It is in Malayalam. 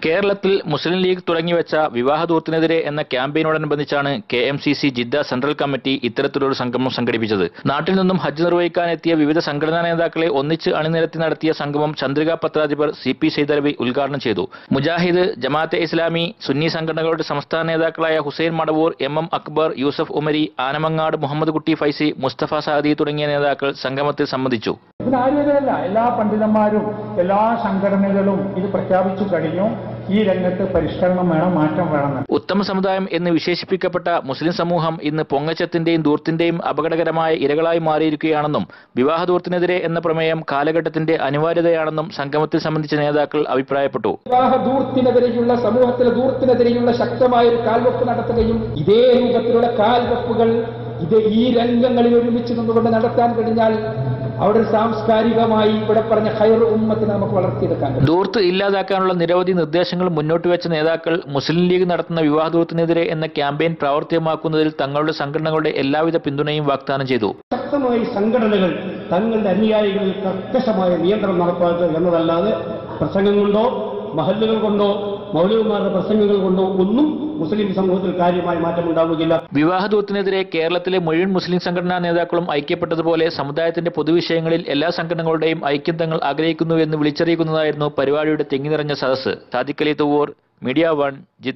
കേരളത്തിൽ മുസ്ലിം ലീഗ് തുടങ്ങിവെച്ച വിവാഹധൂർത്തിനെതിരെ എന്ന ക്യാമ്പയിനോടനുബന്ധിച്ചാണ് KMCC ജിദ്ദ സെൻട്രൽ കമ്മിറ്റി ഇത്തരത്തിലൊരു സംഗമം സംഘടിപ്പിച്ചത്. നാട്ടിൽ നിന്നും ഹജ്ജ് നിർവഹിക്കാനെത്തിയ വിവിധ സംഘടനാ നേതാക്കളെ ഒന്നിച്ച് അണിനിരത്തി നടത്തിയ സംഗമം ചന്ദ്രിക പത്രാധിപർ CP സൈദലവി ഉദ്ഘാടനം ചെയ്തു. മുജാഹിദ്, ജമാഅത്തെ ഇസ്ലാമി, സുന്നി സംഘടനകളുടെ സംസ്ഥാന നേതാക്കളായ ഹുസൈൻ മടവൂർ, MM അക്ബർ, യൂസഫ് ഉമരി, ആനമങ്ങാട് മുഹമ്മദ് കുട്ടി ഫൈസി, മുസ്തഫ സാദി തുടങ്ങിയ നേതാക്കൾ സംഗമത്തിൽ സംബന്ധിച്ചു. ഇതിനാരുമല്ല, എല്ലാ പണ്ഡിതന്മാരും എല്ലാ സംഘടനകളും ഇത് പ്രഖ്യാപിച്ചു കഴിഞ്ഞു. ഈ രംഗത്ത് പരിഷ്കരണം വേണം, മാറ്റം വേണം. ഉത്തമ സമുദായം എന്ന് വിശേഷിപ്പിക്കപ്പെട്ട മുസ്ലിം സമൂഹം ഇന്ന് പൊങ്ങച്ചത്തിന്റെയും ദൂർത്തിന്റെയും അപകടകരമായ ഇരകളായി മാറിയിരിക്കുകയാണെന്നും വിവാഹധൂർത്തിനെതിരെ എന്ന പ്രമേയം കാലഘട്ടത്തിന്റെ അനിവാര്യതയാണെന്നും സംഗമത്തിൽ സംബന്ധിച്ച നേതാക്കൾ അഭിപ്രായപ്പെട്ടു. വിവാഹധൂർത്തിനെതിരെയുള്ള സമൂഹത്തിലെ ദൂർത്തിനെതിരെയുള്ള ശക്തമായ ഒരു കാൽവെപ്പ് നടത്തുകയും ഇതേ രൂപത്തിലുള്ള കാൽവെപ്പുകൾ ഈ രംഗങ്ങളിൽ ഒരുമിച്ച് നിന്നുകൊണ്ട് നടത്താൻ കഴിഞ്ഞാൽ അവിടെ സാംസ്കാരികമായി ഇവിടെ പറഞ്ഞ ഖൈർ ഉമ്മത്തിനെ നമുക്ക് വളർത്തിയെടുക്കാൻ കഴിയും. ദൂർത്ത് ഇല്ലാതാക്കാനുള്ള നിരവധി നിർദ്ദേശങ്ങൾ മുന്നോട്ട് വെച്ച നേതാക്കൾ മുസ്ലിം ലീഗ് നടത്തുന്ന വിവാഹധൂർത്തിനെതിരെ എന്ന ക്യാമ്പയിൻ പ്രാവർത്തികമാക്കുന്നതിൽ തങ്ങളുടെ സംഘടനകളുടെ എല്ലാവിധ പിന്തുണയും വാഗ്ദാനം ചെയ്തു. ശക്തമായി സംഘടനകൾ തങ്ങളുടെ അനുയായികളിൽ കർക്കശമായ നിയന്ത്രണം നടപ്പാക്കുക എന്നതല്ലാതെ പ്രസംഗം കൊണ്ടോ മഹല്ലുകൾ കൊണ്ടോ മൗലവിമാരുടെ പ്രസംഗങ്ങൾ കൊണ്ടോ ഒന്നും മുസ്ലിം സമൂഹത്തിൽ കാര്യമായ മാറ്റമുണ്ടാവുകയില്ല. വിവാഹധൂർത്തിനെതിരെ കേരളത്തിലെ മുഴുവൻ മുസ്ലിം സംഘടനാ നേതാക്കളും ഐക്യപ്പെട്ടതുപോലെ സമുദായത്തിന്റെ പൊതുവിഷയങ്ങളിൽ എല്ലാ സംഘടനകളുടെയും ഐക്യം തങ്ങൾ ആഗ്രഹിക്കുന്നുവെന്ന് വിളിച്ചറിയിക്കുന്നതായിരുന്നു പരിപാടിയുടെ തിങ്ങി നിറഞ്ഞ സദസ്സ്. Sadiq Ali Thuvur, media 1, Jeddah.